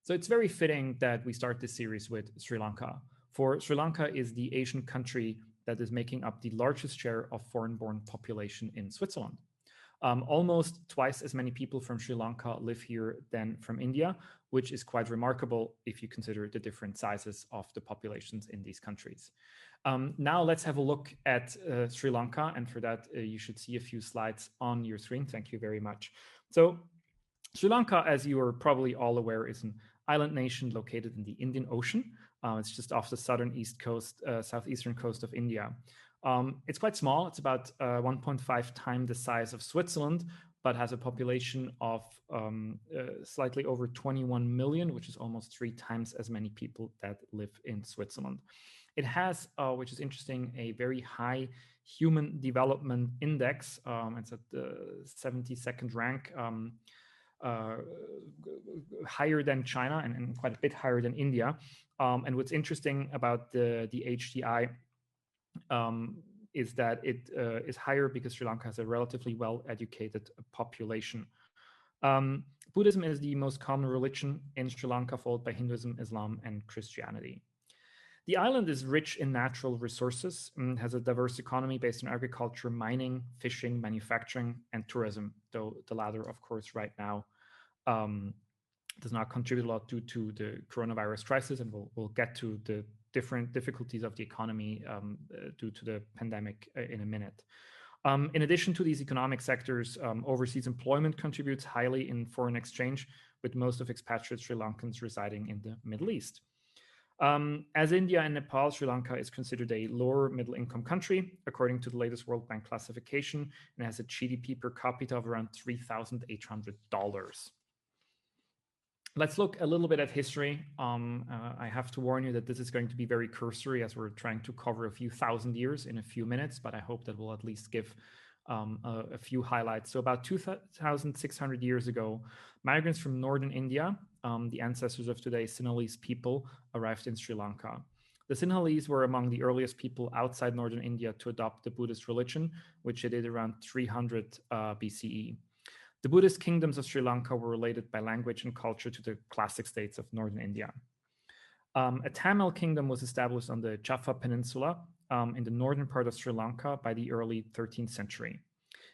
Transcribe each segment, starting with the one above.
So it's very fitting that we start this series with Sri Lanka. For Sri Lanka is the Asian country that is making up the largest share of foreign-born population in Switzerland. Almost twice as many people from Sri Lanka live here than from India, which is quite remarkable if you consider the different sizes of the populations in these countries. Now let's have a look at Sri Lanka, and for that you should see a few slides on your screen. Thank you very much. So Sri Lanka, as you are probably all aware, is an island nation located in the Indian Ocean. It's just off the southeastern coast of India. It's quite small. It's about 1.5 times the size of Switzerland, but has a population of slightly over 21 million, which is almost 3 times as many people that live in Switzerland. It has, which is interesting, a very high human development index. It's at the 72nd rank, higher than China and quite a bit higher than India. And what's interesting about the HDI is that it is higher because Sri Lanka has a relatively well-educated population. Buddhism is the most common religion in Sri Lanka, followed by Hinduism, Islam, and Christianity. The island is rich in natural resources and has a diverse economy based on agriculture, mining, fishing, manufacturing, and tourism, though the latter, of course, right now does not contribute a lot due to the coronavirus crisis, and we'll get to the different difficulties of the economy due to the pandemic in a minute. In addition to these economic sectors, overseas employment contributes highly in foreign exchange, with most of expatriate Sri Lankans residing in the Middle East. As India and Nepal, Sri Lanka is considered a lower middle income country, according to the latest World Bank classification, and has a GDP per capita of around $3,800. Let's look a little bit at history. I have to warn you that this is going to be very cursory as we're trying to cover a few thousand years in a few minutes, but I hope that we'll at least give a few highlights. So about 2,600 years ago, migrants from northern India, the ancestors of today's Sinhalese people, arrived in Sri Lanka. The Sinhalese were among the earliest people outside northern India to adopt the Buddhist religion, which they did around 300 BCE. The Buddhist kingdoms of Sri Lanka were related by language and culture to the classic states of northern India. A Tamil kingdom was established on the Jaffa Peninsula in the northern part of Sri Lanka by the early 13th century.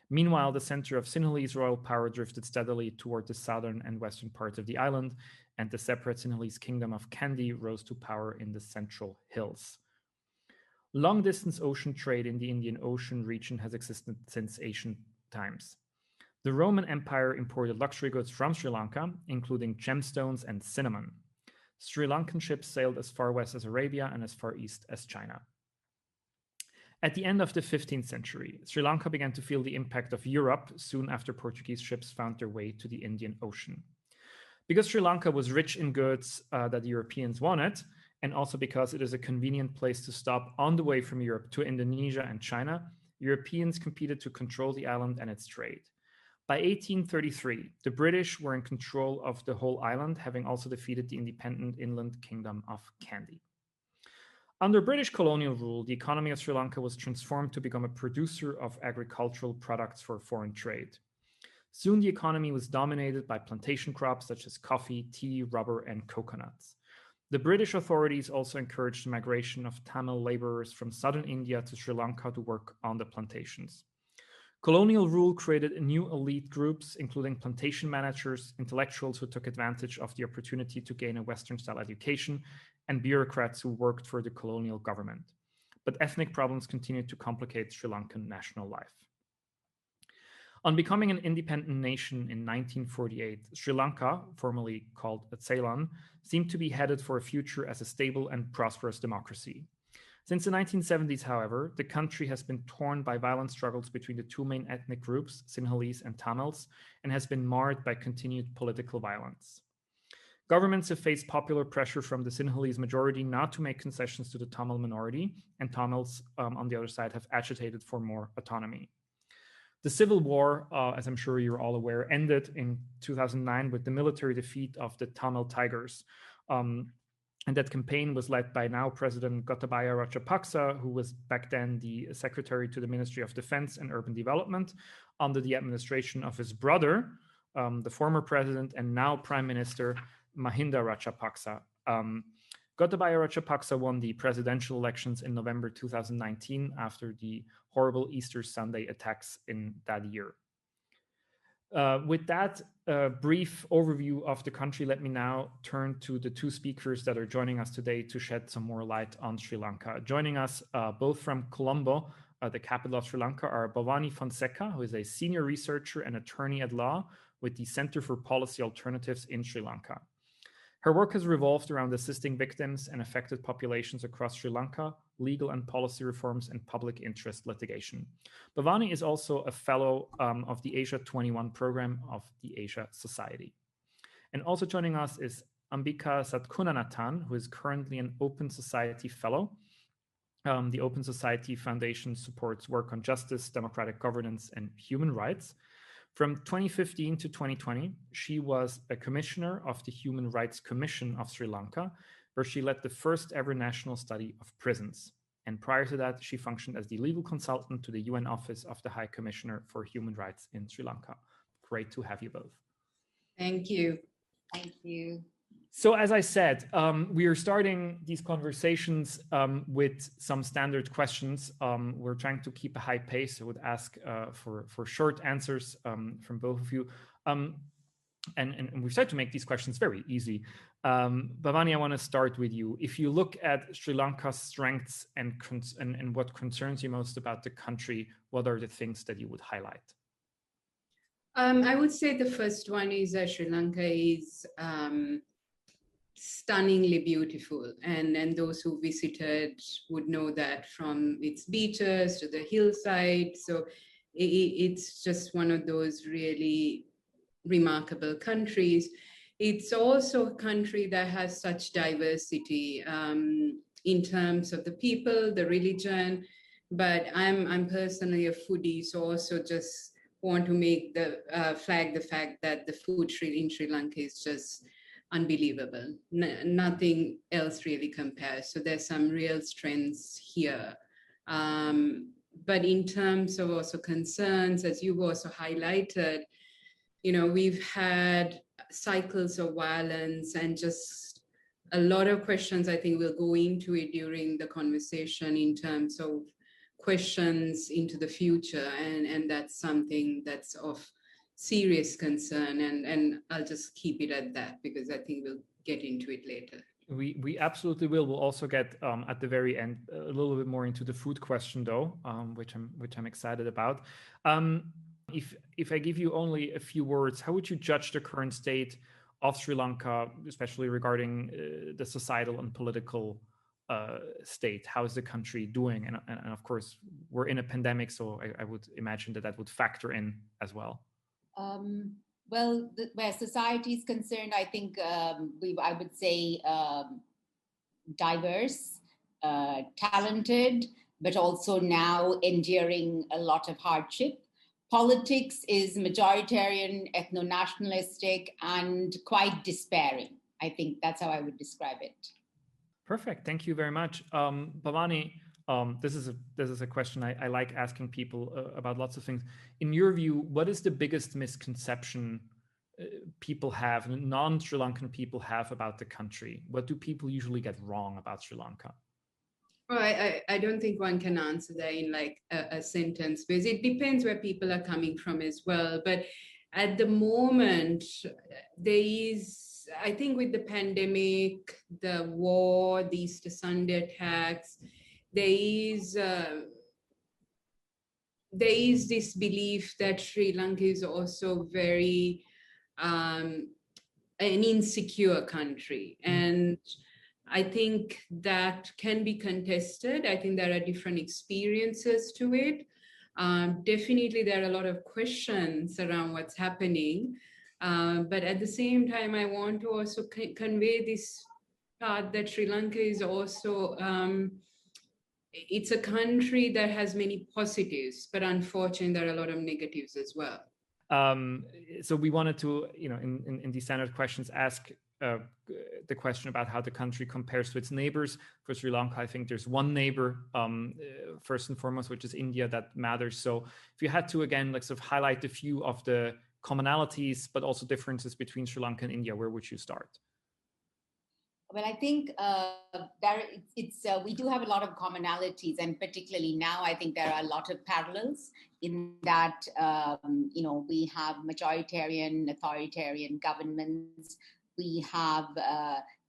Meanwhile, the center of Sinhalese royal power drifted steadily toward the southern and western parts of the island, and the separate Sinhalese kingdom of Kandy rose to power in the central hills. Long-distance ocean trade in the Indian Ocean region has existed since ancient times. The Roman Empire imported luxury goods from Sri Lanka, including gemstones and cinnamon. Sri Lankan ships sailed as far west as Arabia and as far east as China. At the end of the 15th century, Sri Lanka began to feel the impact of Europe soon after Portuguese ships found their way to the Indian Ocean. Because Sri Lanka was rich in goods that the Europeans wanted, and also because it is a convenient place to stop on the way from Europe to Indonesia and China, Europeans competed to control the island and its trade. By 1833, the British were in control of the whole island, having also defeated the independent inland kingdom of Kandy. Under British colonial rule, the economy of Sri Lanka was transformed to become a producer of agricultural products for foreign trade. Soon the economy was dominated by plantation crops such as coffee, tea, rubber, and coconuts. The British authorities also encouraged the migration of Tamil laborers from southern India to Sri Lanka to work on the plantations. Colonial rule created new elite groups, including plantation managers, intellectuals who took advantage of the opportunity to gain a Western-style education, and bureaucrats who worked for the colonial government. But ethnic problems continued to complicate Sri Lankan national life. On becoming an independent nation in 1948, Sri Lanka, formerly called Ceylon, seemed to be headed for a future as a stable and prosperous democracy. Since the 1970s, however, the country has been torn by violent struggles between the two main ethnic groups, Sinhalese and Tamils, and has been marred by continued political violence. Governments have faced popular pressure from the Sinhalese majority not to make concessions to the Tamil minority, and Tamils, on the other side, have agitated for more autonomy. The civil war, as I'm sure you're all aware, ended in 2009 with the military defeat of the Tamil Tigers. And that campaign was led by now President Gotabaya Rajapaksa, who was back then the Secretary to the Ministry of Defense and Urban Development under the administration of his brother, the former president and now Prime Minister Mahinda Rajapaksa. Gotabaya Rajapaksa won the presidential elections in November 2019 after the horrible Easter Sunday attacks in that year. With that brief overview of the country, let me now turn to the two speakers that are joining us today to shed some more light on Sri Lanka. Joining us both from Colombo, the capital of Sri Lanka, are Bhavani Fonseka, who is a senior researcher and attorney at law with the Center for Policy Alternatives in Sri Lanka. Her work has revolved around assisting victims and affected populations across Sri Lanka, legal and policy reforms, and public interest litigation. Bhavani is also a fellow of the Asia 21 program of the Asia Society. And also joining us is Ambika Satkunanathan, who is currently an Open Society Fellow. The Open Society Foundation supports work on justice, democratic governance, and human rights. From 2015 to 2020, she was a commissioner of the Human Rights Commission of Sri Lanka, where she led the first ever national study of prisons. And prior to that, she functioned as the legal consultant to the UN Office of the High Commissioner for Human Rights in Sri Lanka. Great to have you both. Thank you. Thank you. So as I said, we are starting these conversations with some standard questions. We're trying to keep a high pace. I would ask for short answers from both of you. And we've tried to make these questions very easy. Bhavani, I want to start with you. If you look at Sri Lanka's strengths and what concerns you most about the country, what are the things that you would highlight? I would say the first one is that Sri Lanka is stunningly beautiful, and those who visited would know that from its beaches to the hillside. So it's just one of those really remarkable countries. It's also a country that has such diversity in terms of the people, the religion, but I'm personally a foodie, so also just want to make the flag the fact that the food in Sri Lanka is just unbelievable. Nothing else really compares. So there's some real strengths here. But in terms of also concerns, as you've also highlighted, you know, we've had cycles of violence and just a lot of questions. I think we'll go into it during the conversation in terms of questions into the future. And that's something that's of serious concern, and I'll just keep it at that because I think we'll get into it later. We absolutely will. We'll also get at the very end a little bit more into the food question, though, which I'm excited about. If I give you only a few words, how would you judge the current state of Sri Lanka, especially regarding the societal and political state? How is the country doing? And of course, we're in a pandemic, so I would imagine that would factor in as well. Well, where society is concerned, I think I would say diverse, talented, but also now enduring a lot of hardship. Politics is majoritarian, ethno-nationalistic, and quite despairing. I think that's how I would describe it. Perfect. Thank you very much. Bhavani, this is a question I like asking people about lots of things. In your view, what is the biggest misconception people have, non-Sri Lankan people have about the country? What do people usually get wrong about Sri Lanka? Well, I don't think one can answer that in like a sentence, because it depends where people are coming from as well. But at the moment, there is, I think with the pandemic, the war, the Easter Sunday attacks, there is this belief that Sri Lanka is also very an insecure country. And I think that can be contested. I think there are different experiences to it. Definitely, there are a lot of questions around what's happening. But at the same time, I want to also convey this part that Sri Lanka is also, it's a country that has many positives, but unfortunately, there are a lot of negatives as well. So we wanted to, in these standard questions, ask the question about how the country compares to its neighbors. For Sri Lanka, I think there's one neighbor, first and foremost, which is India, that matters. So if you had to, again, like sort of highlight a few of the commonalities, but also differences between Sri Lanka and India, where would you start? Well, I think we do have a lot of commonalities, and particularly now, I think there are a lot of parallels in that, we have majoritarian, authoritarian governments, we have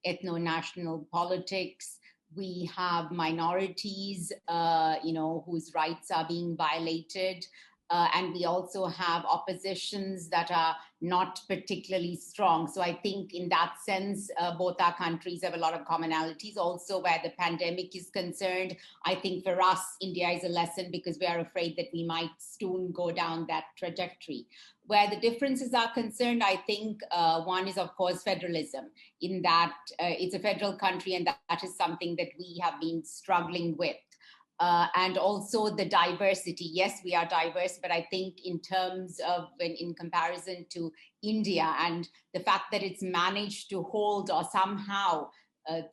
ethno-national politics, we have minorities, whose rights are being violated. And we also have oppositions that are not particularly strong. So I think in that sense, both our countries have a lot of commonalities. Also, where the pandemic is concerned, I think for us, India is a lesson because we are afraid that we might soon go down that trajectory. Where the differences are concerned, I think one is, of course, federalism, in that it's a federal country, and that is something that we have been struggling with. And also the diversity. Yes, we are diverse, but I think in terms of, in comparison to India, and the fact that it's managed to hold, or somehow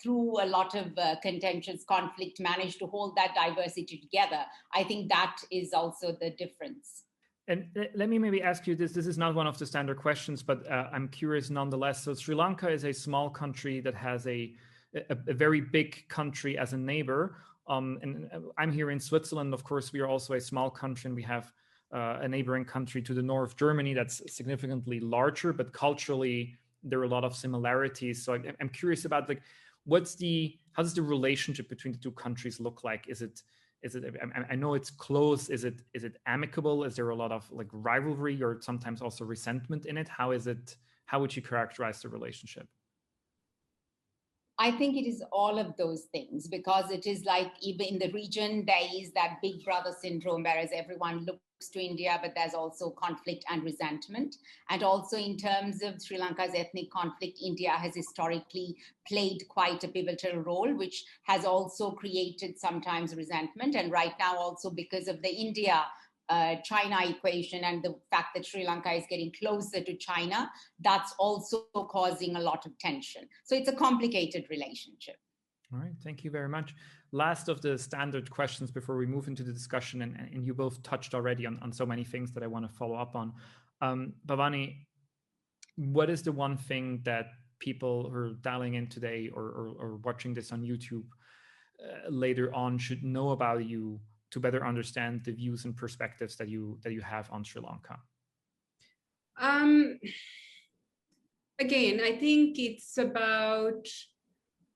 through a lot of contentious conflict, managed to hold that diversity together, I think that is also the difference. And let me maybe ask you this. This is not one of the standard questions, but I'm curious nonetheless. So Sri Lanka is a small country that has a very big country as a neighbor. And I'm here in Switzerland. Of course, we are also a small country, and we have a neighboring country to the north, Germany, that's significantly larger, but culturally there are a lot of similarities. So I'm curious about, like, how does the relationship between the two countries look like? Is it I know it's close. Is it amicable? Is there a lot of like rivalry or sometimes also resentment in it? How would you characterize the relationship? I think it is all of those things, because it is like, even in the region, there is that big brother syndrome, whereas everyone looks to India, but there's also conflict and resentment. And also in terms of Sri Lanka's ethnic conflict, India has historically played quite a pivotal role, which has also created sometimes resentment. And right now also, because of the China equation and the fact that Sri Lanka is getting closer to China, that's also causing a lot of tension. So it's a complicated relationship. All right, thank you very much. Last of the standard questions before we move into the discussion, and you both touched already on so many things that I want to follow up on. Bhavani, what is the one thing that people who are dialing in today or watching this on YouTube later on should know about you to better understand the views and perspectives that you have on Sri Lanka? Again, I think it's about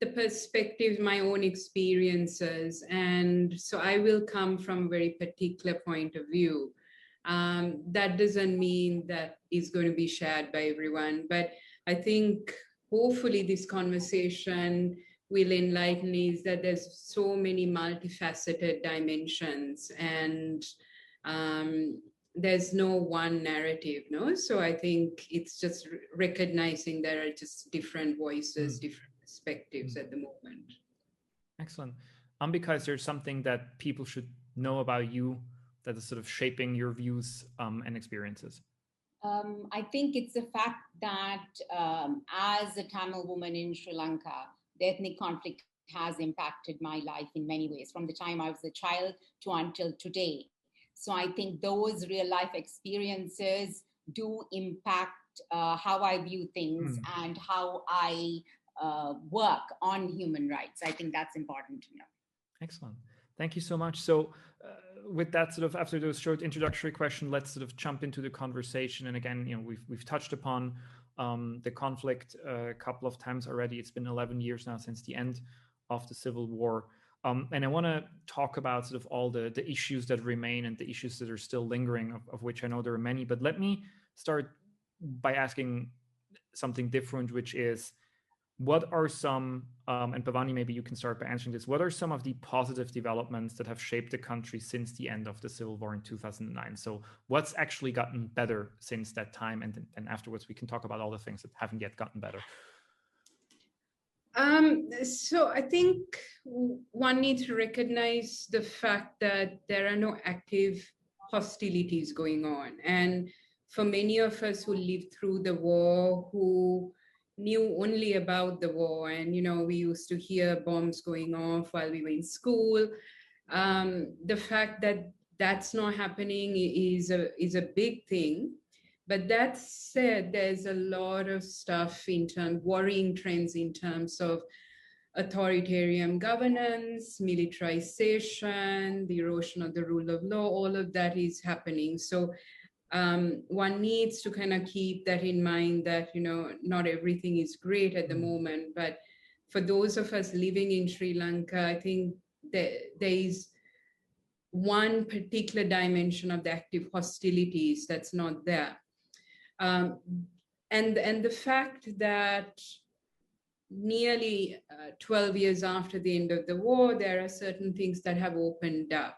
the perspective, my own experiences. And so I will come from a very particular point of view. That doesn't mean that is going to be shared by everyone, but I think hopefully this conversation will enlighten is that there's so many multifaceted dimensions, and there's no one narrative, no? So I think it's just recognizing there are just different voices, different perspectives at the moment. Excellent. Ambika, is there something that people should know about you that is sort of shaping your views and experiences? I think it's the fact that as a Tamil woman in Sri Lanka, the ethnic conflict has impacted my life in many ways, from the time I was a child to until today. So I think those real life experiences do impact how I view things and how I work on human rights. I think that's important to know. Excellent. Thank you so much. So with that, sort of after those short introductory questions, let's sort of jump into the conversation. And again, we've touched upon the conflict a couple of times already. It's been 11 years now since the end of the civil war. And I want to talk about sort of all the issues that remain and the issues that are still lingering, of which I know there are many. But let me start by asking something different, which is, what are some, and Bhavani, maybe you can start by answering this, what are some of the positive developments that have shaped the country since the end of the civil war in 2009? So what's actually gotten better since that time? And afterwards, we can talk about all the things that haven't yet gotten better. So I think one needs to recognize the fact that there are no active hostilities going on. And for many of us who lived through the war, who knew only about the war, and we used to hear bombs going off while we were in school, the fact that that's not happening is a big thing. But that said, there's a lot of stuff worrying trends in terms of authoritarian governance, militarization, the erosion of the rule of law, all of that is happening. So one needs to kind of keep that in mind that, not everything is great at the moment. But for those of us living in Sri Lanka, I think there is one particular dimension of the active hostilities that's not there. And the fact that nearly 12 years after the end of the war, there are certain things that have opened up.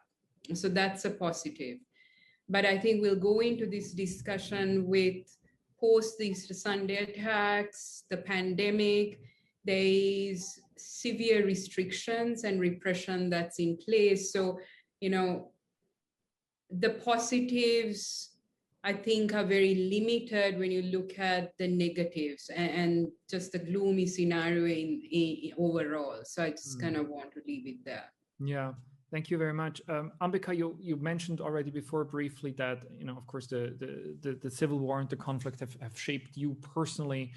So that's a positive. But I think we'll go into this discussion with post the Easter Sunday attacks, the pandemic, there is severe restrictions and repression that's in place. So, the positives, I think, are very limited when you look at the negatives and just the gloomy scenario in overall. So I just kind of want to leave it there. Yeah. Thank you very much. Ambika, you mentioned already before briefly that, of course, the civil war and the conflict have shaped you personally.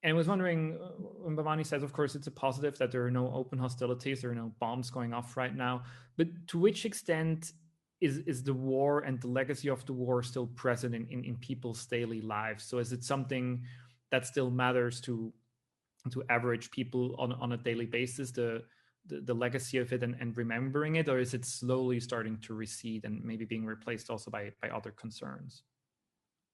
And I was wondering, when Bhavani says, of course, it's a positive that there are no open hostilities, there are no bombs going off right now. But to which extent is the war and the legacy of the war still present in people's daily lives? So is it something that still matters to average people on a daily basis, the legacy of it and remembering it, or is it slowly starting to recede and maybe being replaced also by other concerns?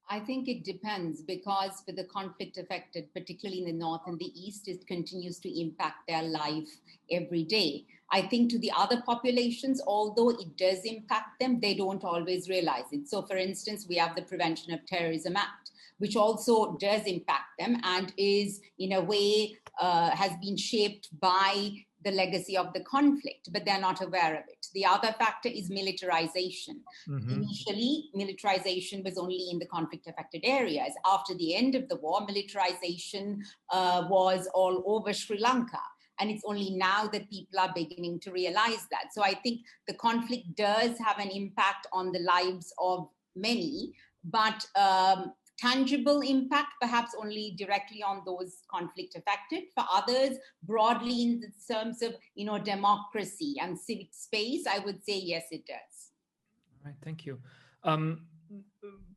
I think it depends, because for the conflict affected, particularly in the north and the east, it continues to impact their life every day. I think to the other populations, although it does impact them, they don't always realize it. So for instance, we have the Prevention of Terrorism Act, which also does impact them and is in a way has been shaped by the legacy of the conflict, but they're not aware of it. The other factor is militarization. Initially, militarization was only in the conflict-affected areas. After the end of the war, militarization was all over Sri Lanka. And it's only now that people are beginning to realize that. So I think the conflict does have an impact on the lives of many, but tangible impact, perhaps only directly on those conflict affected. For others, broadly in the terms of, democracy and civic space, I would say, yes, it does. All right, thank you.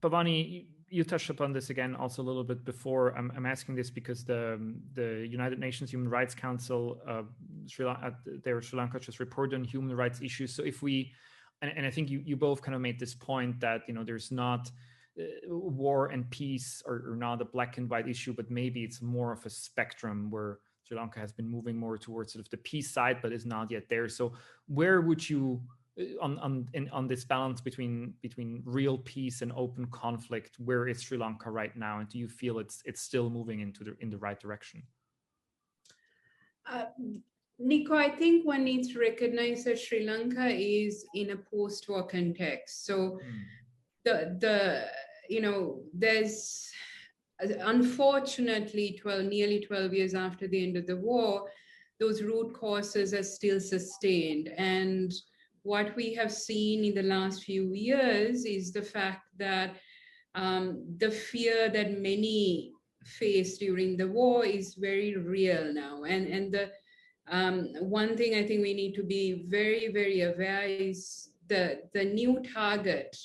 Bhavani, you touched upon this again also a little bit before. I'm asking this because the United Nations Human Rights Council, Sri Lanka just reported on human rights issues. So if we, and I think you both kind of made this point that, there's not, war and peace are not a black and white issue, but maybe it's more of a spectrum where Sri Lanka has been moving more towards sort of the peace side, but is not yet there. So where would you, on this balance between real peace and open conflict, where is Sri Lanka right now, and do you feel it's still moving in the right direction? Nico, I think one needs to recognize that Sri Lanka is in a post-war context. So there's unfortunately nearly 12 years after the end of the war, those root causes are still sustained. And what we have seen in the last few years is the fact that the fear that many faced during the war is very real now. And the one thing I think we need to be very, very aware is the new target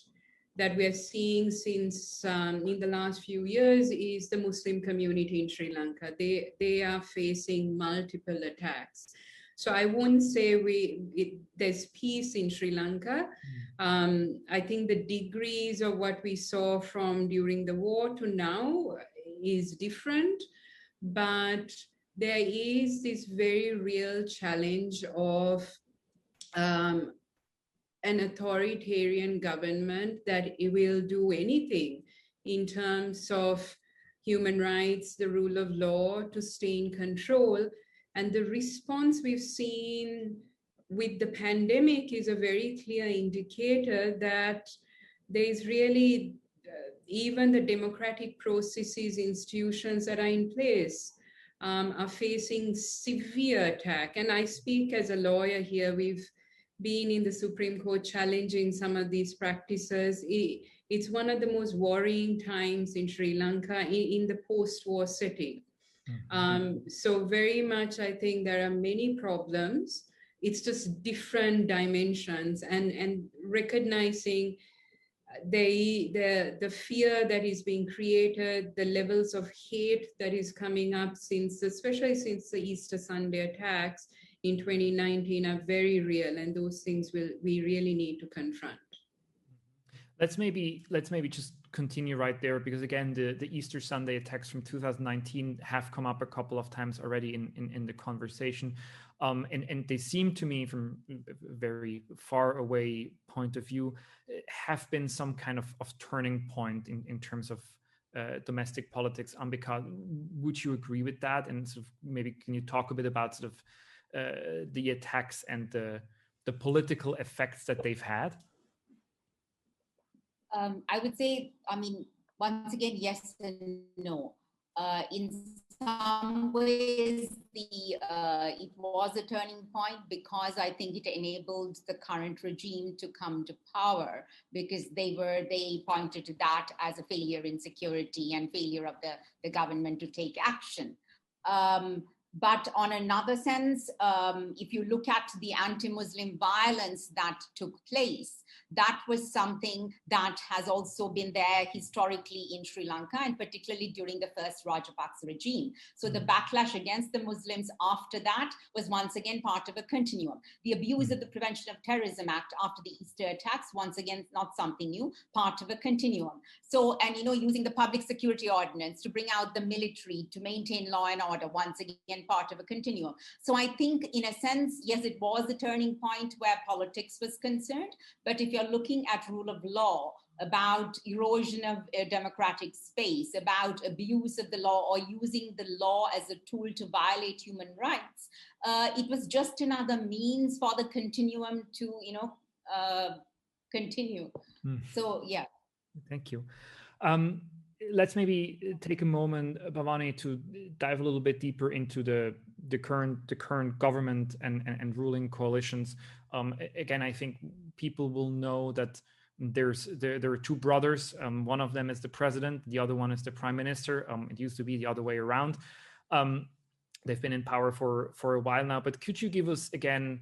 that we're seeing since in the last few years is the Muslim community in Sri Lanka. They are facing multiple attacks. So I wouldn't say there's peace in Sri Lanka. I think the degrees of what we saw from during the war to now is different, but there is this very real challenge of an authoritarian government that it will do anything in terms of human rights, the rule of law, to stay in control. And the response we've seen with the pandemic is a very clear indicator that there is really even the democratic processes, institutions that are in place are facing severe attack. And I speak as a lawyer here. We've been in the Supreme Court challenging some of these practices. it's one of the most worrying times in Sri Lanka in the post-war setting. So very much, I think there are many problems. It's just different dimensions, and recognizing the fear that is being created, the levels of hate that is coming up especially since the Easter Sunday attacks in 2019 are very real, and those things we really need to confront. Let's maybe just continue right there, because again, the Easter Sunday attacks from 2019 have come up a couple of times already in the conversation. And they seem to me, from a very far away point of view, have been some kind of turning point in terms of domestic politics. Ambika, would you agree with that? And sort of maybe can you talk a bit about sort of the attacks and the political effects that they've had? I would say, I mean, once again, yes and no. In some ways, it was a turning point because I think it enabled the current regime to come to power, because they pointed to that as a failure in security and failure of the government to take action. But on another sense, if you look at the anti-Muslim violence that took place, that was something that has also been there historically in Sri Lanka, and particularly during the first Rajapaksa regime. So the backlash against the Muslims after that was once again part of a continuum. The abuse of the Prevention of Terrorism Act after the Easter attacks, once again, not something new, part of a continuum. So, and using the Public Security Ordinance to bring out the military to maintain law and order, once again, part of a continuum. So I think in a sense, yes, it was a turning point where politics was concerned. But if you're looking at rule of law, about erosion of democratic space, about abuse of the law or using the law as a tool to violate human rights, it was just another means for the continuum to, continue. So, yeah. Thank you. Let's maybe take a moment, Bhavani, to dive a little bit deeper into the current government and ruling coalitions. Again, I think people will know that there are two brothers. One of them is the president, the other one is the prime minister. It used to be the other way around. They've been in power for a while now, but could you give us again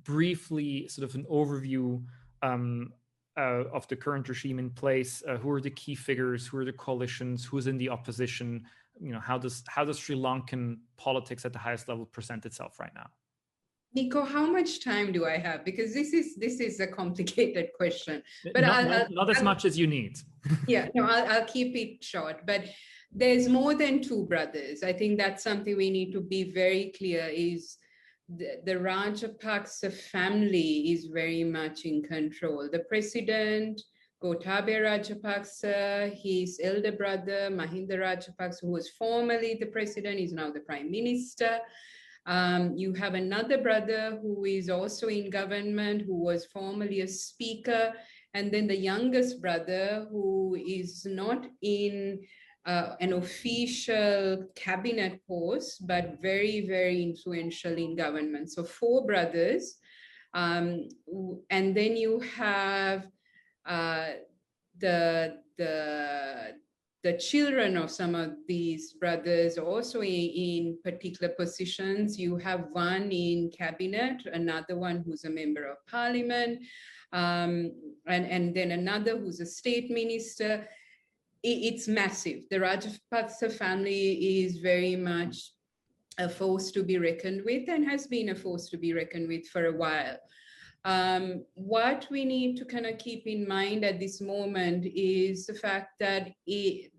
briefly sort of an overview of the current regime in place? Who are the key figures? Who are the coalitions? Who's in the opposition? How does Sri Lankan politics at the highest level present itself right now? Nico, how much time do I have? Because this is a complicated question. But not as much as you need. Yeah, no, I'll keep it short. But there's more than two brothers. I think that's something we need to be very clear is the Rajapaksa family is very much in control. The president, Gotabaya Rajapaksa, his elder brother, Mahinda Rajapaksa, who was formerly the president, is now the prime minister. You have another brother who is also in government, who was formerly a speaker, and then the youngest brother who is not in an official cabinet post, but very, very influential in government. So 4 brothers. And then you have the children of some of these brothers also in particular positions. You have one in cabinet, another one who's a member of parliament, and then another who's a state minister. It's massive. The Rajapaksa family is very much a force to be reckoned with and has been a force to be reckoned with for a while. What we need to kind of keep in mind at this moment is the fact that the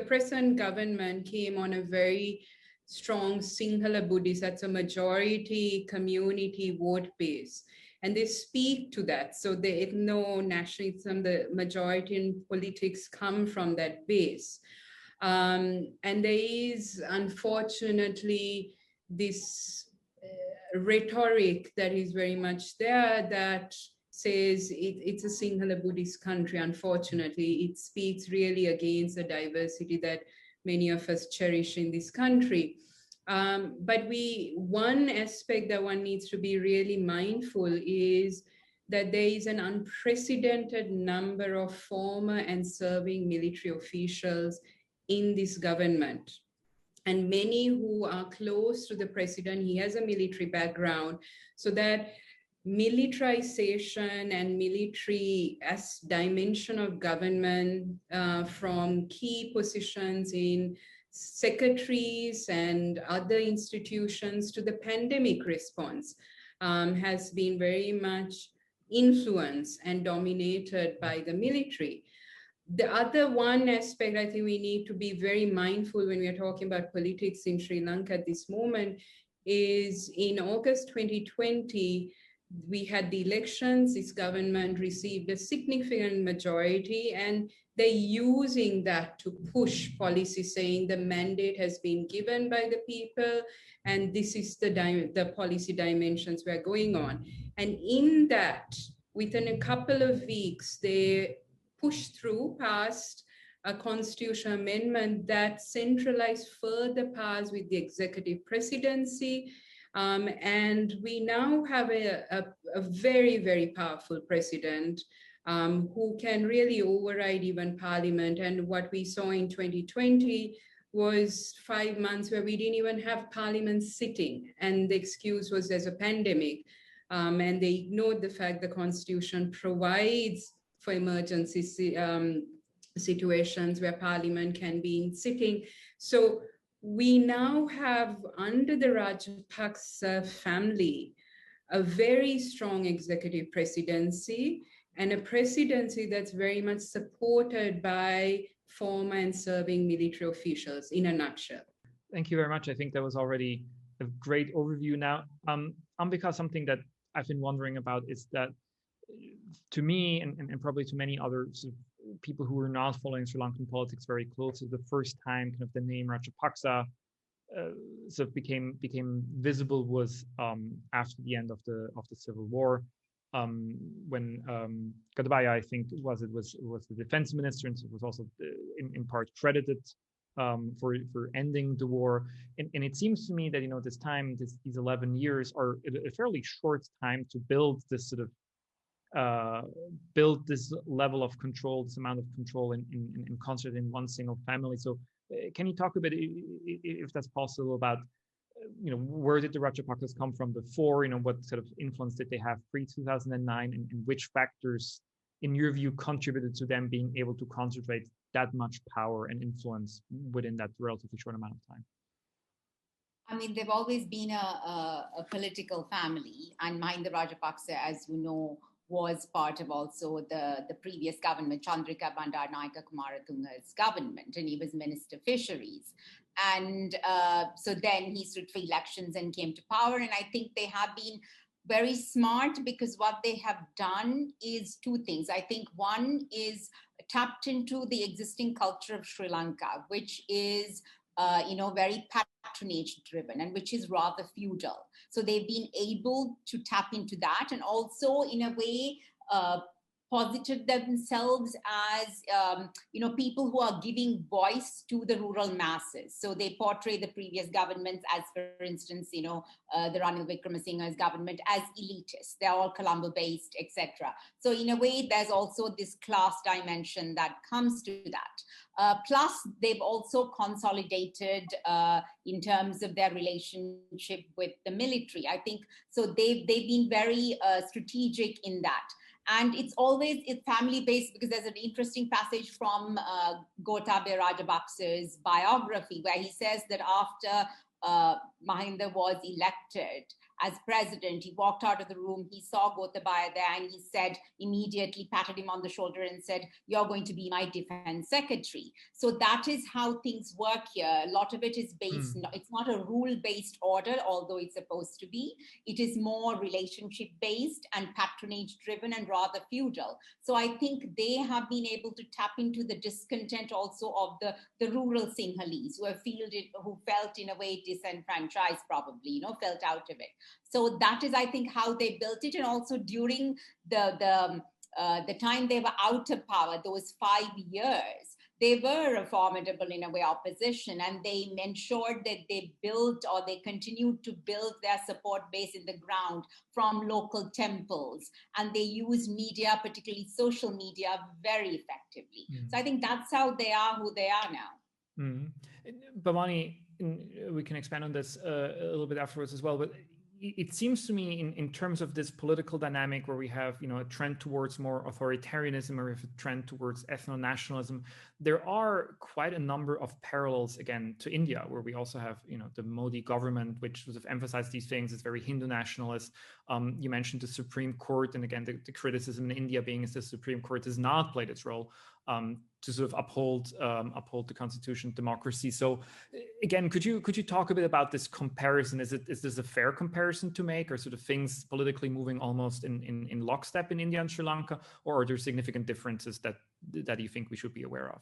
present government came on a very strong Sinhala Buddhist, that's a majority community vote base. And they speak to that. So the ethno-nationalism, the majority in politics come from that base. And there is, unfortunately, this rhetoric that is very much there that says it's a Sinhala Buddhist country. Unfortunately, it speaks really against the diversity that many of us cherish in this country. But one aspect that one needs to be really mindful is that there is an unprecedented number of former and serving military officials in this government. And many who are close to the president, he has a military background, so that militarization and military as dimension of government from key positions in secretaries and other institutions to the pandemic response has been very much influenced and dominated by the military. The other one aspect I think we need to be very mindful when we are talking about politics in Sri Lanka at this moment is in August 2020, we had the elections, this government received a significant majority, and they're using that to push policy, saying the mandate has been given by the people, and this is the policy dimensions we're going on. And in that, within a couple of weeks, they pushed through, passed a constitutional amendment that centralized further powers with the executive presidency. And we now have a very, very powerful president who can really override even parliament. And what we saw in 2020 was 5 months where we didn't even have parliament sitting. And the excuse was there's a pandemic. And they ignored the fact the constitution provides for emergency situations where parliament can be in sitting. So we now have, under the Rajapaksa family, a very strong executive presidency and a presidency that's very much supported by former and serving military officials, in a nutshell. Thank you very much. I think that was already a great overview. Now, Ambika, something that I've been wondering about is that, to me, and probably to many other sort of people who are not following Sri Lankan politics very closely, the first time kind of the name Rajapaksa sort of became visible was after the end of the Civil War, when Gotabaya, I think was the defense minister, and so was also in part credited for ending the war. And it seems to me that this time, these 11 years are a fairly short time to build this sort of build this level of control, this amount of control in concert in one single family. So can you talk a bit, if that's possible, about where did the Rajapaksas come from before? What sort of influence did they have pre-2009, and which factors, in your view, contributed to them being able to concentrate that much power and influence within that relatively short amount of time? I mean, they've always been a political family, and Mahinda Rajapaksa, as you know, was part of also the previous government, Chandrika Bandaranaike Kumaratunga's government, and he was Minister of Fisheries. And so then he stood for elections and came to power. And I think they have been very smart, because what they have done is two things. I think one is tapped into the existing culture of Sri Lanka, which is very patronage driven and which is rather feudal. So they've been able to tap into that, and also in a way posited themselves as people who are giving voice to the rural masses. So they portray the previous governments as, for instance, the Ranil Wickremesinghe's government as elitist. They're all Colombo based, etc. So in a way, there's also this class dimension that comes to that. Plus, they've also consolidated in terms of their relationship with the military. I think so. They've been very strategic in that. And it's family-based, because there's an interesting passage from Gotabaya Rajapaksa's biography where he says that after Mahinda was elected as president, he walked out of the room, he saw Gotabaya there, and he said, immediately patted him on the shoulder and said, "You're going to be my defense secretary." So that is how things work here. A lot of it is based, it's not a rule-based order, although it's supposed to be. It is more relationship-based and patronage-driven and rather feudal. So I think they have been able to tap into the discontent also of the rural Sinhalese who felt in a way disenfranchised, probably, felt out of it. So that is, I think, how they built it. And also during the time they were out of power, those 5 years, they were a formidable, in a way, opposition, and they ensured that they built, or they continued to build, their support base in the ground from local temples. And they used media, particularly social media, very effectively. So I think that's how they are who they are now. Bhavani, we can expand on this a little bit afterwards as well, but it seems to me in terms of this political dynamic where we have, a trend towards more authoritarianism, or we have a trend towards ethno-nationalism, there are quite a number of parallels, again, to India, where we also have, the Modi government, which sort of emphasized these things. It's very Hindu nationalist. You mentioned the Supreme Court, and again, the criticism in India being is the Supreme Court has not played its role to sort of uphold the constitution, democracy. So again, could you talk a bit about this comparison? Is this a fair comparison to make, or sort of things politically moving almost in lockstep in India and Sri Lanka, or are there significant differences that you think we should be aware of?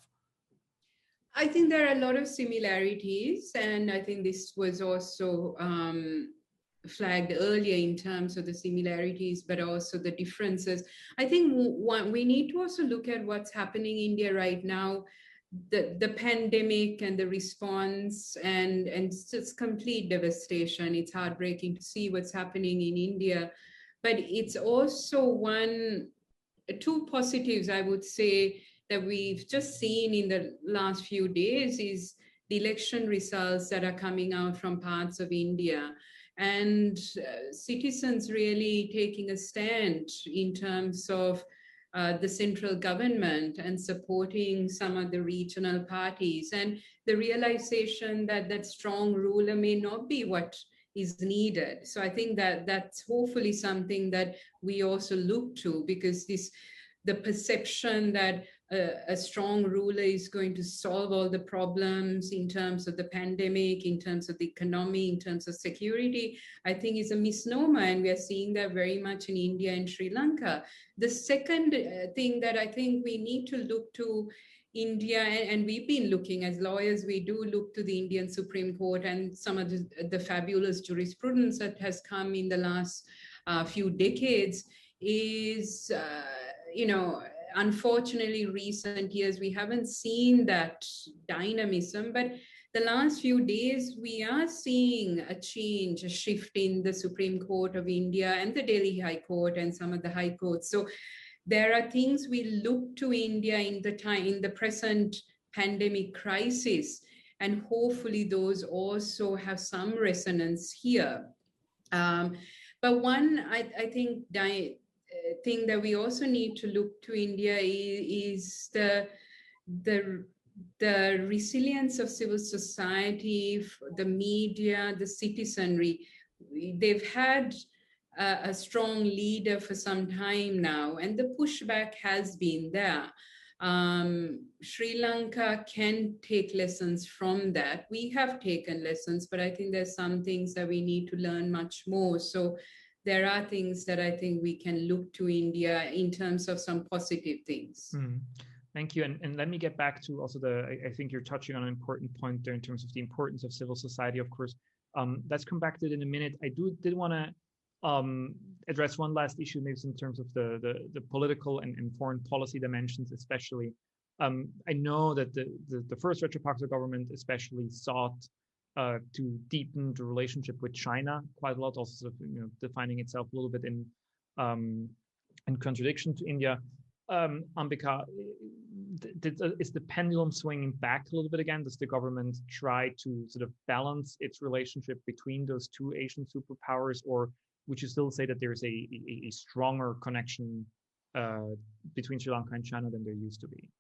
I think there are a lot of similarities, and I think this was also flagged earlier in terms of the similarities, but also the differences. I think we need to also look at what's happening in India right now, the pandemic and the response, and it's complete devastation. It's heartbreaking to see what's happening in India, but it's also two positives, I would say, that we've just seen in the last few days is the election results that are coming out from parts of India, and citizens really taking a stand in terms of the central government and supporting some of the regional parties, and the realization that that strong ruler may not be what is needed. So I think that that's hopefully something that we also look to, because the perception that a strong ruler is going to solve all the problems in terms of the pandemic, in terms of the economy, in terms of security, I think is a misnomer. And we are seeing that very much in India and Sri Lanka. The second thing that I think we need to look to India, and we've been looking as lawyers, we do look to the Indian Supreme Court and some of the fabulous jurisprudence that has come in the last few decades is, unfortunately, recent years, we haven't seen that dynamism, but the last few days, we are seeing a change, a shift in the Supreme Court of India and the Delhi High Court and some of the high courts. So there are things we look to India in the present pandemic crisis, and hopefully those also have some resonance here. But one, I think, thing that we also need to look to India is the resilience of civil society, the media, the citizenry. They've had a strong leader for some time now, and the pushback has been there. Sri Lanka can take lessons from that. We have taken lessons, but I think there's some things that we need to learn much more. So there are things that I think we can look to India in terms of some positive things. Thank you. And let me get back to also I think you're touching on an important point there in terms of the importance of civil society, of course. Let's come back to it in a minute. I did want to address one last issue, maybe in terms of the political and foreign policy dimensions, especially. I know that the first Rajapaksa government especially sought to deepen the relationship with China quite a lot, also sort of, defining itself a little bit in contradiction to India. Ambika, is the pendulum swinging back a little bit again? Does the government try to sort of balance its relationship between those two Asian superpowers, or would you still say that there's a stronger connection between Sri Lanka and China than there used to be?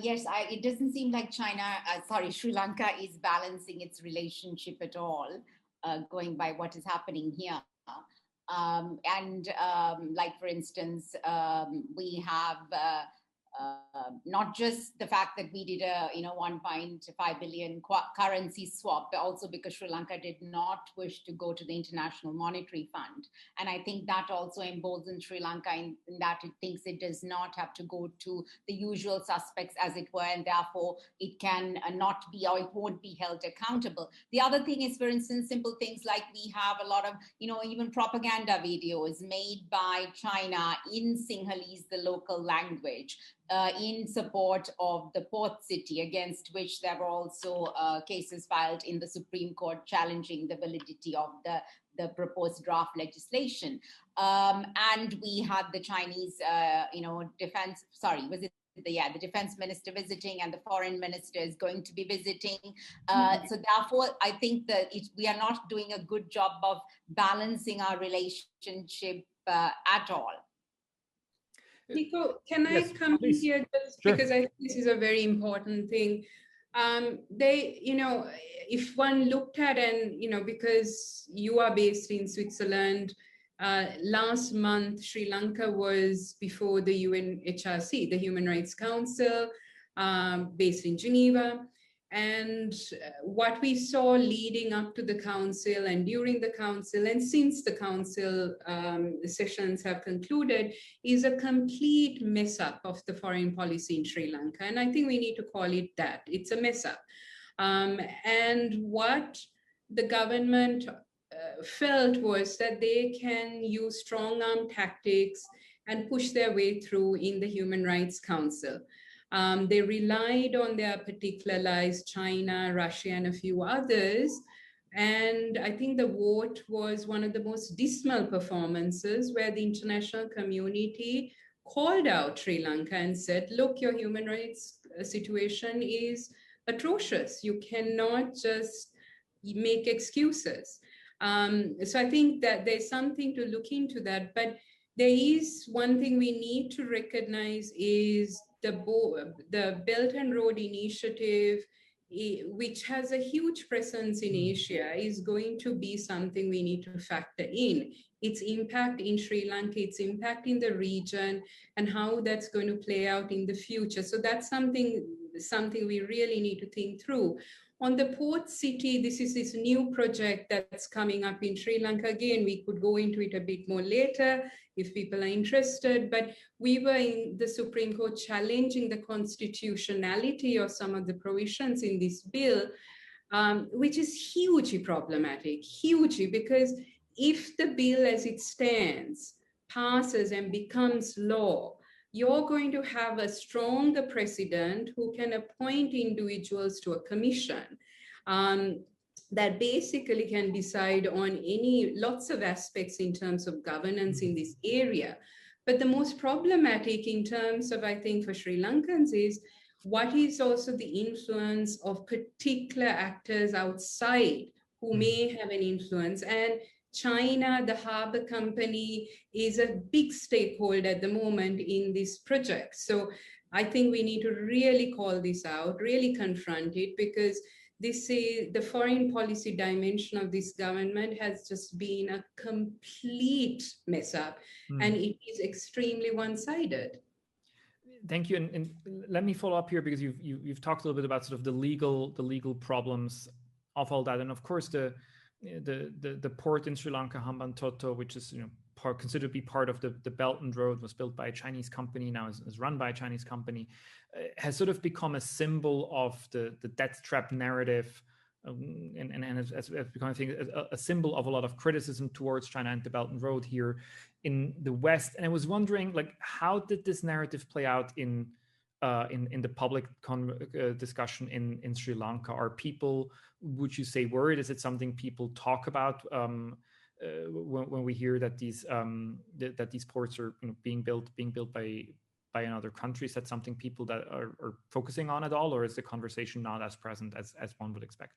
Yes, it doesn't seem like Sri Lanka is balancing its relationship at all, going by what is happening here. Like, for instance, we have not just the fact that we did a 1.5 billion currency swap, but also because Sri Lanka did not wish to go to the International Monetary Fund. And I think that also emboldens Sri Lanka in that it thinks it does not have to go to the usual suspects, as it were, and therefore it can not be, or it won't be held accountable. The other thing is, for instance, simple things like we have a lot of, even propaganda videos made by China in Sinhalese, the local language, in support of the port city, against which there were also cases filed in the Supreme Court challenging the validity of the proposed draft legislation. And we had the Chinese, the defense minister visiting, and the foreign minister is going to be visiting. So therefore, I think that we are not doing a good job of balancing our relationship at all. Nico, can I come in here just because I think this is a very important thing. If one looked at, and because you are based in Switzerland, last month Sri Lanka was before the UNHRC, the Human Rights Council, based in Geneva. And what we saw leading up to the council and during the council and since the council sessions have concluded is a complete mess up of the foreign policy in Sri Lanka. And I think we need to call it that. It's a mess up. And what the government felt was that they can use strong arm tactics and push their way through in the Human Rights Council. They relied on their particularized China, Russia, and a few others. And I think the vote was one of the most dismal performances where the international community called out Sri Lanka and said, look, your human rights situation is atrocious. You cannot just make excuses. So I think that there's something to look into that. But there is one thing we need to recognize is the Belt and Road Initiative, which has a huge presence in Asia, is going to be something we need to factor in. Its impact in Sri Lanka, its impact in the region, and how that's going to play out in the future. So that's something we really need to think through. On the port city, this is this new project that's coming up in Sri Lanka. Again, we could go into it a bit more later if people are interested, but we were in the Supreme Court challenging the constitutionality of some of the provisions in this bill, which is hugely problematic, hugely, because if the bill as it stands passes and becomes law, you're going to have a stronger president who can appoint individuals to a commission that basically can decide on lots of aspects in terms of governance in this area. But the most problematic in terms of, I think, for Sri Lankans is what is also the influence of particular actors outside who may have an influence. And China, the harbor company, is a big stakeholder at the moment in this project. So I think we need to really call this out, really confront it, because this is the foreign policy dimension of this government has just been a complete mess up, and it is extremely one-sided. Thank you, and let me follow up here because you've talked a little bit about sort of the legal problems of all that, and of course the port in Sri Lanka, Hambantota, which is considered to be part of the Belt and Road, was built by a Chinese company, now is run by a Chinese company, has sort of become a symbol of the death trap narrative, and has become, I think, a symbol of a lot of criticism towards China and the Belt and Road here in the West. And I was wondering, how did this narrative play out in the public discussion in Sri Lanka? Are people, would you say, worried? Is it something people talk about when we hear that these ports are being built by another country? Is that something people that are focusing on at all, or is the conversation not as present as one would expect?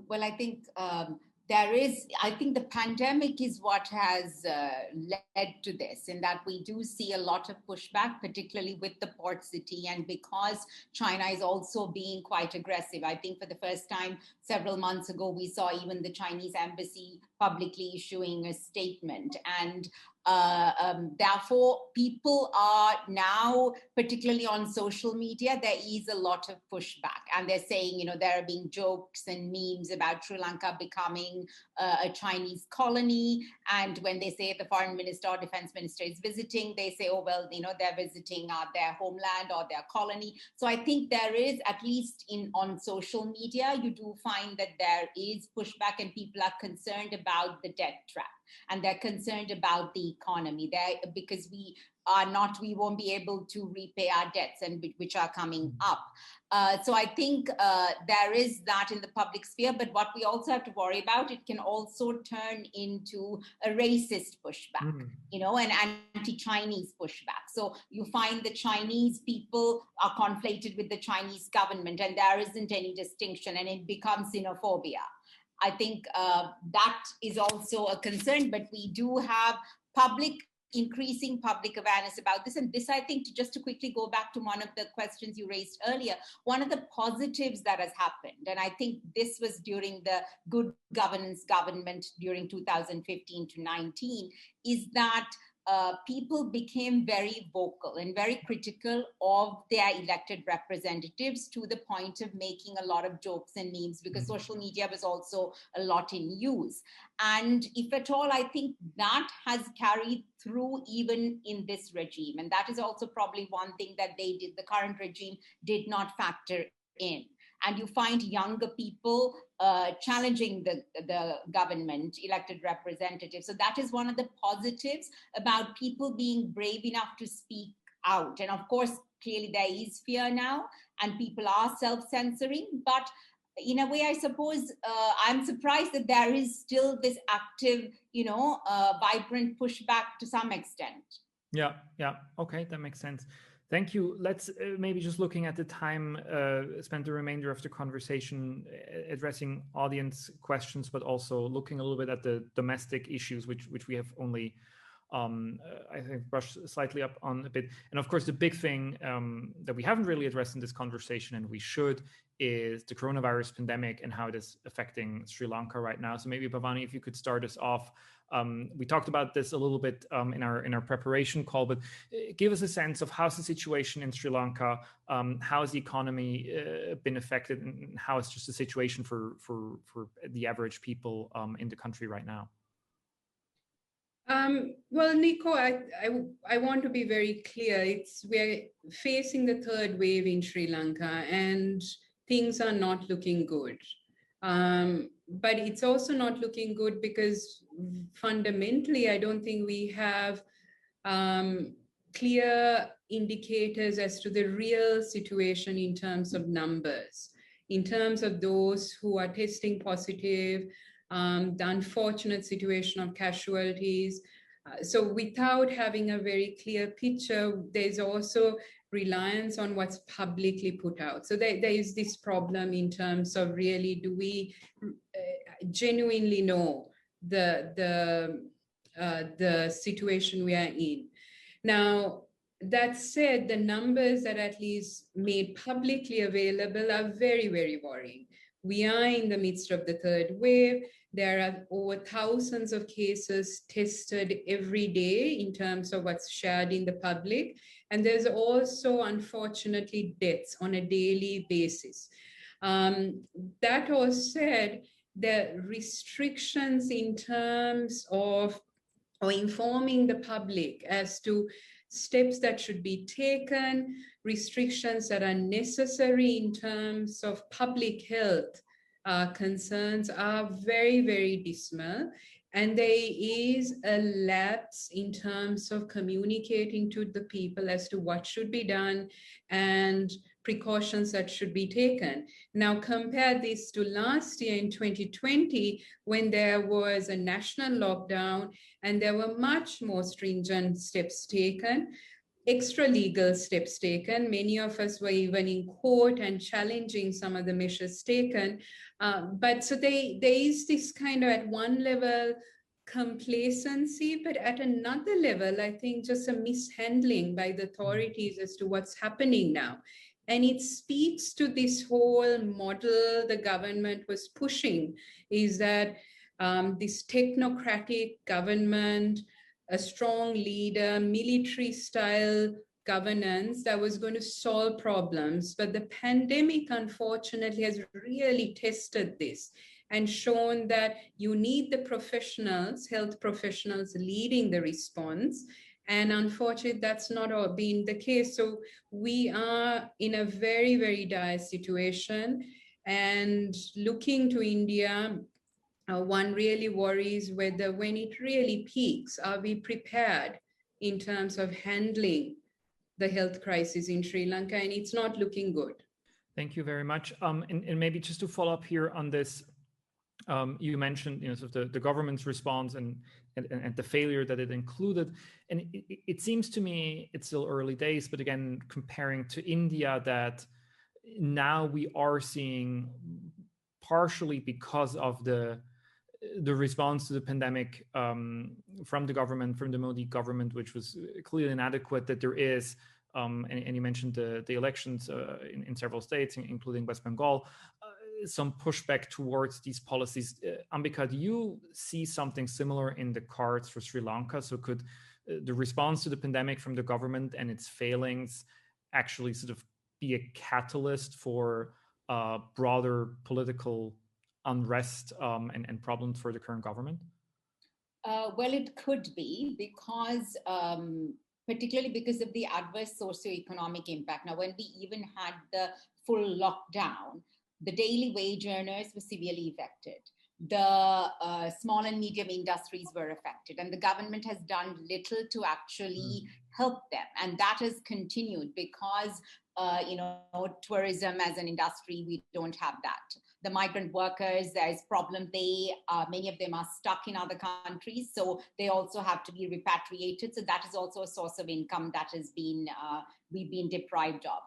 Well, I think I think the pandemic is what has led to this, in that we do see a lot of pushback, particularly with the port city, and because China is also being quite aggressive. I think for the first time several months ago, we saw even the Chinese embassy publicly issuing a statement. And therefore, people are now, particularly on social media, there is a lot of pushback. And they're saying, there are being jokes and memes about Sri Lanka becoming a Chinese colony. And when they say the foreign minister or defense minister is visiting, they say, oh, well, they're visiting their homeland or their colony. So I think there is, at least on social media, you do find that there is pushback, and people are concerned about the debt trap. And they're concerned about the economy there, because we we won't be able to repay our debts and which are coming up. So I think there is that in the public sphere, but what we also have to worry about, it can also turn into a racist pushback, an anti-Chinese pushback. So you find the Chinese people are conflated with the Chinese government, and there isn't any distinction, and it becomes xenophobia. I think that is also a concern, but we do have increasing public awareness about this. And this, I think, just to quickly go back to one of the questions you raised earlier, one of the positives that has happened, and I think this was during the good governance government during 2015 to 19, is that people became very vocal and very critical of their elected representatives, to the point of making a lot of jokes and memes, because social media was also a lot in use. And if at all, I think that has carried through even in this regime. And that is also probably one thing that the current regime did not factor in. And you find younger people challenging the government, elected representatives. So that is one of the positives about people being brave enough to speak out. And of course, clearly there is fear now, and people are self-censoring. But in a way, I suppose I'm surprised that there is still this active, vibrant pushback to some extent. Yeah. Okay, that makes sense. Thank you. Let's maybe just looking at the time, spend the remainder of the conversation addressing audience questions, but also looking a little bit at the domestic issues, which we have only, I think, brushed slightly up on a bit. And of course, the big thing that we haven't really addressed in this conversation, and we should, is the coronavirus pandemic and how it is affecting Sri Lanka right now. So maybe, Bhavani, if you could start us off. We talked about this a little bit in our preparation call, but give us a sense of how's the situation in Sri Lanka, how's the economy been affected, and how is just the situation for the average people in the country right now? Well, Nico, I want to be very clear. We're facing the third wave in Sri Lanka, and things are not looking good. But it's also not looking good because fundamentally, I don't think we have clear indicators as to the real situation in terms of numbers, in terms of those who are testing positive, the unfortunate situation of casualties. So without having a very clear picture, there's also reliance on what's publicly put out. So there is this problem in terms of really, do we genuinely know the situation we are in? Now, that said, the numbers that at least made publicly available are very, very worrying. We are in the midst of the third wave. There are over thousands of cases tested every day in terms of what's shared in the public. And there's also, unfortunately, deaths on a daily basis. That all said, the restrictions in terms of informing the public as to steps that should be taken, restrictions that are necessary in terms of public health concerns are very, very dismal. And there is a lapse in terms of communicating to the people as to what should be done and precautions that should be taken. Now, compare this to last year in 2020, when there was a national lockdown and there were much more stringent steps taken, extra legal steps taken. Many of us were even in court and challenging some of the measures taken. But so there is this kind of, at one level, complacency, but at another level, I think just a mishandling by the authorities as to what's happening now. And it speaks to this whole model the government was pushing, is that this technocratic government, a strong leader, military-style governance that was going to solve problems. But the pandemic, unfortunately, has really tested this and shown that you need the professionals, health professionals, leading the response. And unfortunately, that's not been the case. So we are in a very, very dire situation. And looking to India, one really worries whether when it really peaks, are we prepared in terms of handling the health crisis in Sri Lanka, and it's not looking good. Thank you very much. And maybe just to follow up here on this, you mentioned, sort of the government's response and the failure that it included. And it seems to me it's still early days, but again, comparing to India, that now we are seeing, partially because of the response to the pandemic from the government, from the Modi government, which was clearly inadequate, that there is, and you mentioned the elections in several states, including West Bengal, some pushback towards these policies. Ambika, do you see something similar in the cards for Sri Lanka? So could the response to the pandemic from the government and its failings actually sort of be a catalyst for broader political unrest and problems for the current government? Well, it could be, because particularly because of the adverse socioeconomic impact. Now, when we even had the full lockdown, the daily wage earners were severely affected. The small and medium industries were affected, and the government has done little to actually help them. And that has continued because, tourism as an industry, we don't have that. The migrant workers, there's problem. Many of them are stuck in other countries, so they also have to be repatriated. So that is also a source of income that has been we've been deprived of.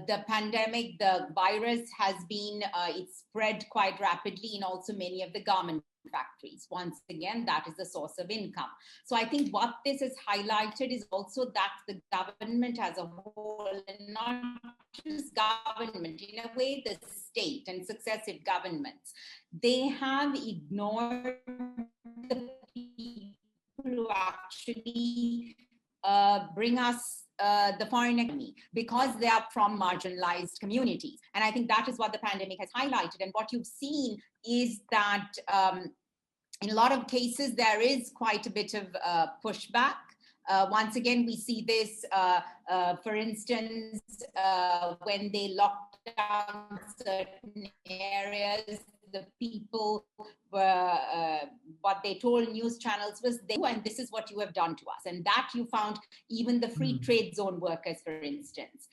The pandemic, the virus has been, it's spread quite rapidly in also many of the garment factories. Once again, that is the source of income. So I think what this has highlighted is also that the government as a whole, and not just government, in a way the state and successive governments, they have ignored the people who actually bring us the foreign economy, because they are from marginalized communities. And I think that is what the pandemic has highlighted. And what you've seen is that in a lot of cases, there is quite a bit of pushback. Once again, we see this, for instance, when they locked down certain areas, the people were, what they told news channels was, and this is what you have done to us. And that you found even the free trade zone workers, for instance,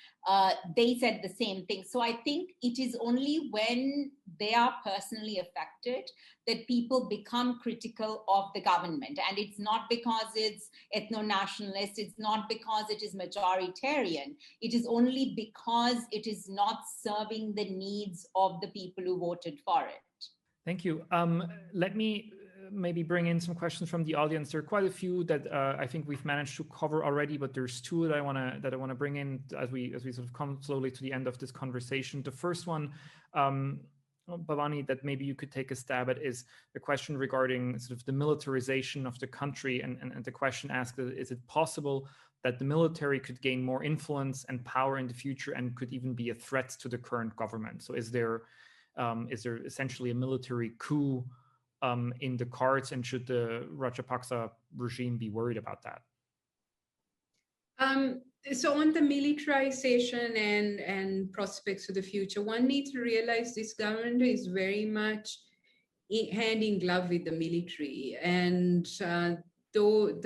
they said the same thing. So I think it is only when they are personally affected that people become critical of the government. And it's not because it's ethno-nationalist, it's not because it is majoritarian, it is only because it is not serving the needs of the people who voted for it. Thank you. Let me maybe bring in some questions from the audience. There are quite a few that I think we've managed to cover already, but there's two that I want to bring in as we sort of come slowly to the end of this conversation. The first one, Bhavani, that maybe you could take a stab at, is the question regarding sort of the militarization of the country, and the question asked: is it possible that the military could gain more influence and power in the future and could even be a threat to the current government? So is there essentially a military coup in the cards, and should the Rajapaksa regime be worried about that? So on the militarization and prospects for the future, one needs to realize this government is very much hand in glove with the military. And though,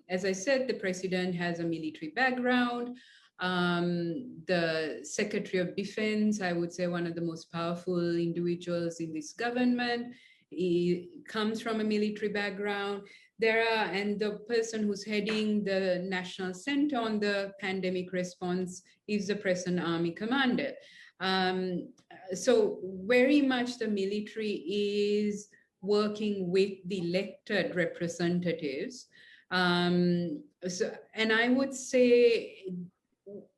as I said, the president has a military background, the Secretary of Defense, I would say one of the most powerful individuals in this government, he comes from a military background. And the person who's heading the National Center on the pandemic response is the present army commander. So very much the military is working with the elected representatives. And I would say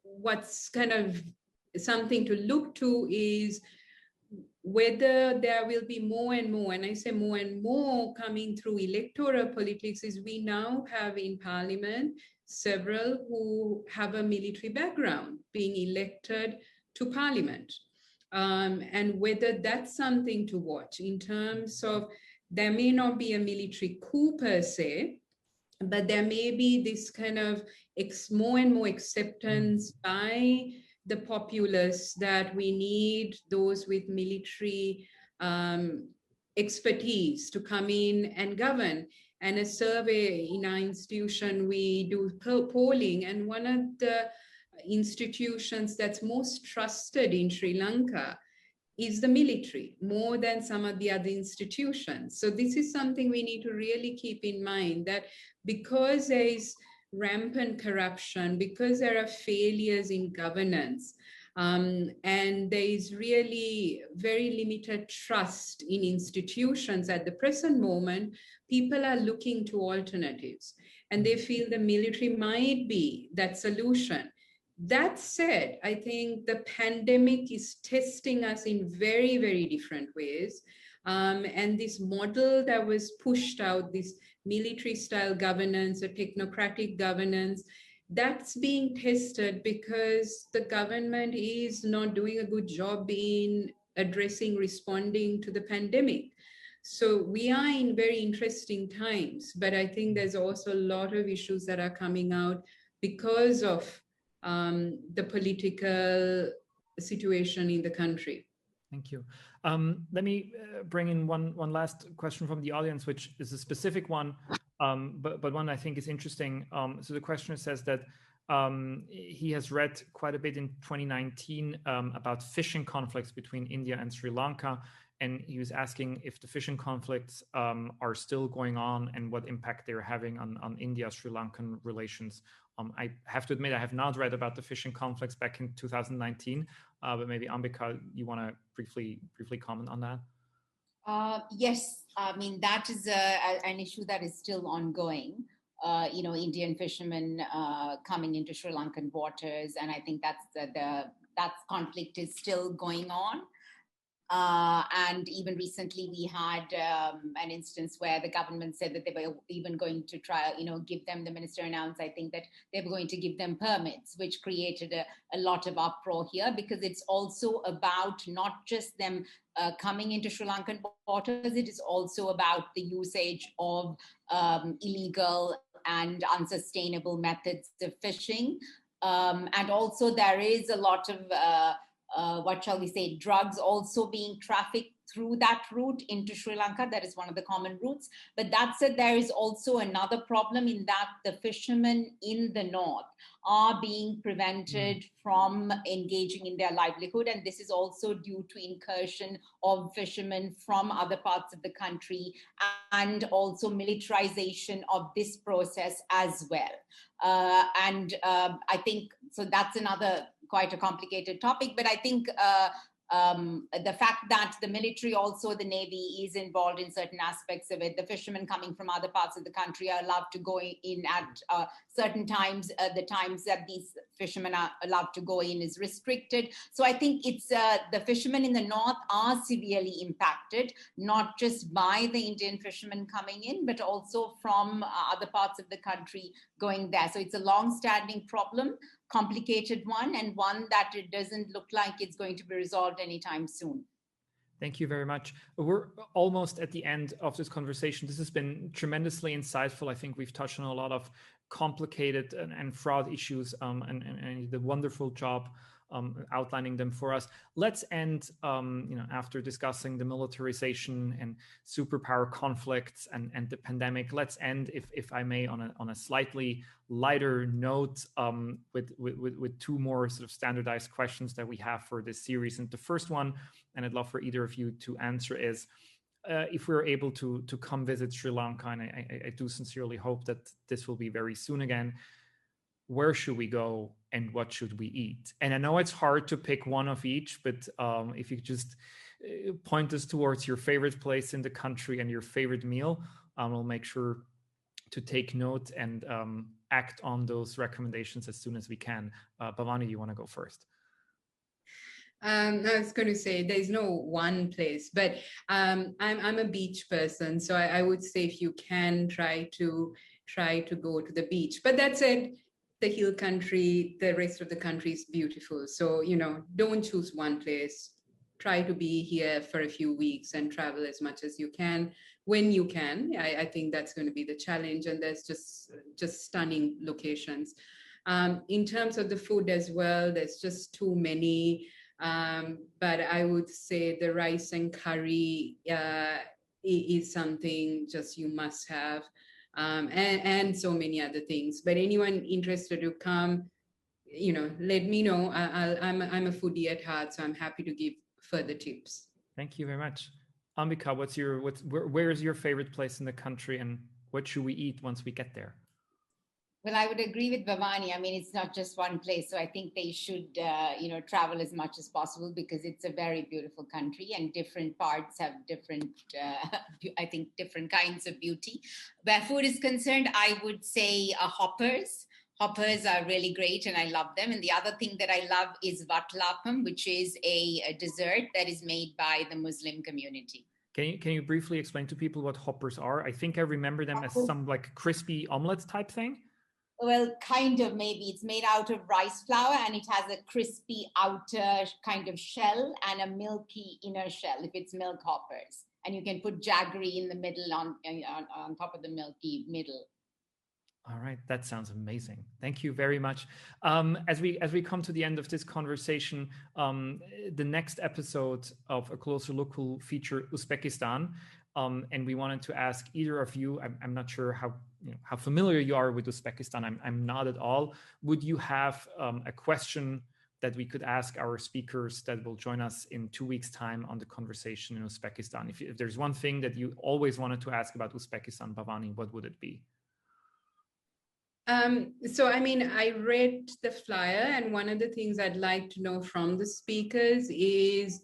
what's kind of something to look to is whether there will be more and more, and I say more and more, coming through electoral politics, is we now have in parliament several who have a military background being elected to parliament. And whether that's something to watch in terms of, there may not be a military coup per se, but there may be this kind of more and more acceptance by the populace that we need those with military expertise to come in and govern. And a survey in our institution, we do polling, and one of the institutions that's most trusted in Sri Lanka is the military, more than some of the other institutions. So this is something we need to really keep in mind, that because there is rampant corruption, because there are failures in governance, and there is really very limited trust in institutions at the present moment, people are looking to alternatives, and they feel the military might be that solution. That said, I think the pandemic is testing us in very, very different ways. And this model that was pushed out, this military-style governance, a technocratic governance, that's being tested because the government is not doing a good job in responding to the pandemic. So we are in very interesting times, but I think there's also a lot of issues that are coming out because of the political situation in the country. Thank you. Let me bring in one last question from the audience, which is a specific one, but one I think is interesting. So the questioner says that he has read quite a bit in 2019 about fishing conflicts between India and Sri Lanka, and he was asking if the fishing conflicts are still going on and what impact they're having on India-Sri Lankan relations. I have to admit, I have not read about the fishing conflicts back in 2019, but maybe Ambika, you want to briefly comment on that? Yes, I mean, that is an issue that is still ongoing. Indian fishermen coming into Sri Lankan waters, and I think that conflict is still going on. And even recently we had an instance where the government said that they were even going to try, give them, the minister announced, I think, that they were going to give them permits, which created a lot of uproar here, because it's also about not just them coming into Sri Lankan waters, it is also about the usage of illegal and unsustainable methods of fishing. And also there is a lot of drugs also being trafficked through that route into Sri Lanka. That is one of the common routes. But that said, there is also another problem in that the fishermen in the north are being prevented from engaging in their livelihood. And this is also due to incursion of fishermen from other parts of the country, and also militarization of this process as well. I think, so that's another quite a complicated topic, but I think the fact that the military, also the Navy, is involved in certain aspects of it. The fishermen coming from other parts of the country are allowed to go in at certain times. The times that these fishermen are allowed to go in is restricted. So I think it's the fishermen in the north are severely impacted, not just by the Indian fishermen coming in, but also from other parts of the country going there. So it's a long-standing problem, complicated one, and one that it doesn't look like it's going to be resolved anytime soon. Thank you very much. We're almost at the end of this conversation. This has been tremendously insightful. I think we've touched on a lot of complicated and fraud issues, and the wonderful job outlining them for us. Let's end, after discussing the militarization and superpower conflicts and the pandemic. Let's end, if I may, on a slightly lighter note, with two more sort of standardized questions that we have for this series. And the first one, and I'd love for either of you to answer, is if we're able to come visit Sri Lanka, and I do sincerely hope that this will be very soon again, where should we go and what should we eat? And I know it's hard to pick one of each, but if you just point us towards your favorite place in the country and your favorite meal, we'll make sure to take note and act on those recommendations as soon as we can. Bhavani, you want to go first? I was going to say there's no one place, but I'm a beach person, so I would say if you can try to go to the beach. But that said, the hill country, the rest of the country is beautiful. So, don't choose one place. Try to be here for a few weeks and travel as much as you can when you can. I think that's going to be the challenge. And there's just stunning locations. In terms of the food as well, there's just too many. But I would say the rice and curry is something just you must have, and so many other things. But anyone interested to come, let me know. I'm a foodie at heart, so I'm happy to give further tips. Thank you very much. Ambika, where is your favorite place in the country, and what should we eat once we get there? Well, I would agree with Bhavani. I mean, it's not just one place. So I think they should, travel as much as possible, because it's a very beautiful country and different parts have different, I think, different kinds of beauty. Where food is concerned, I would say hoppers. Hoppers are really great and I love them. And the other thing that I love is vatlapam, which is a dessert that is made by the Muslim community. Can you briefly explain to people what hoppers are? I think I remember them as some like crispy omelette type thing. Well, kind of, maybe. It's made out of rice flour and it has a crispy outer kind of shell and a milky inner shell, if it's milk hoppers. And you can put jaggery in the middle on top of the milky middle. All right, that sounds amazing. Thank you very much. As we come to the end of this conversation, the next episode of A Closer Look will feature Uzbekistan, and we wanted to ask either of you. I'm not sure how familiar you are with Uzbekistan. I'm not at all. Would you have a question that we could ask our speakers that will join us in 2 weeks' time on the conversation in Uzbekistan? If there's one thing that you always wanted to ask about Uzbekistan, Bhavani, what would it be? So, I mean, I read the flyer, and one of the things I'd like to know from the speakers is,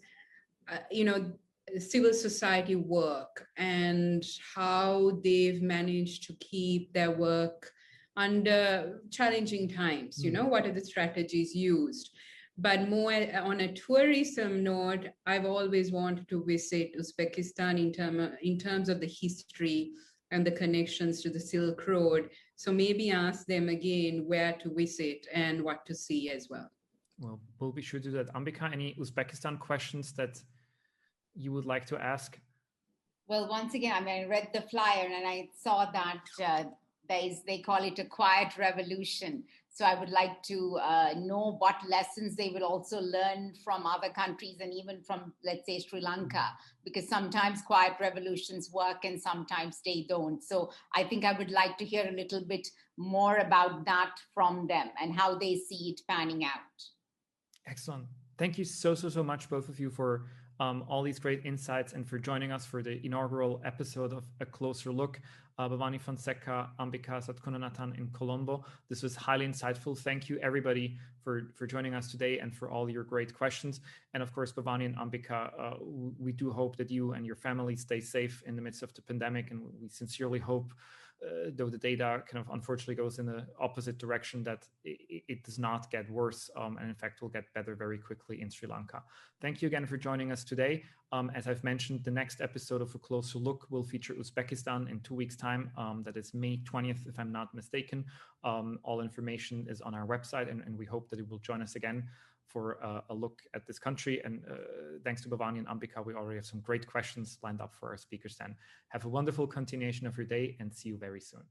civil society work and how they've managed to keep their work under challenging times. What are the strategies used? But more on a tourism note, I've always wanted to visit Uzbekistan in terms of the history and the connections to the Silk Road. So maybe ask them again where to visit and what to see as well. Well, we'll be sure to do that. Ambika, any Uzbekistan questions that you would like to ask? Well, once again, I read the flyer and I saw that they call it a quiet revolution. So I would like to know what lessons they will also learn from other countries and even from, let's say, Sri Lanka, because sometimes quiet revolutions work and sometimes they don't. So I think I would like to hear a little bit more about that from them and how they see it panning out. Excellent. Thank you so much, both of you, for all these great insights and for joining us for the inaugural episode of A Closer Look. Bhavani, Fonseka, Ambika, Satkunanathan in Colombo. This was highly insightful. Thank you, everybody, for joining us today and for all your great questions. And of course, Bhavani and Ambika, we do hope that you and your family stay safe in the midst of the pandemic. And we sincerely hope, though the data kind of unfortunately goes in the opposite direction, that it does not get worse, and in fact will get better very quickly in Sri Lanka. Thank you again for joining us today. As I've mentioned, the next episode of A Closer Look will feature Uzbekistan in 2 weeks' time. That is May 20th, if I'm not mistaken. All information is on our website, and we hope that it will join us again for a look at this country. And thanks to Bhavani and Ambika, we already have some great questions lined up for our speakers then. Have a wonderful continuation of your day and see you very soon.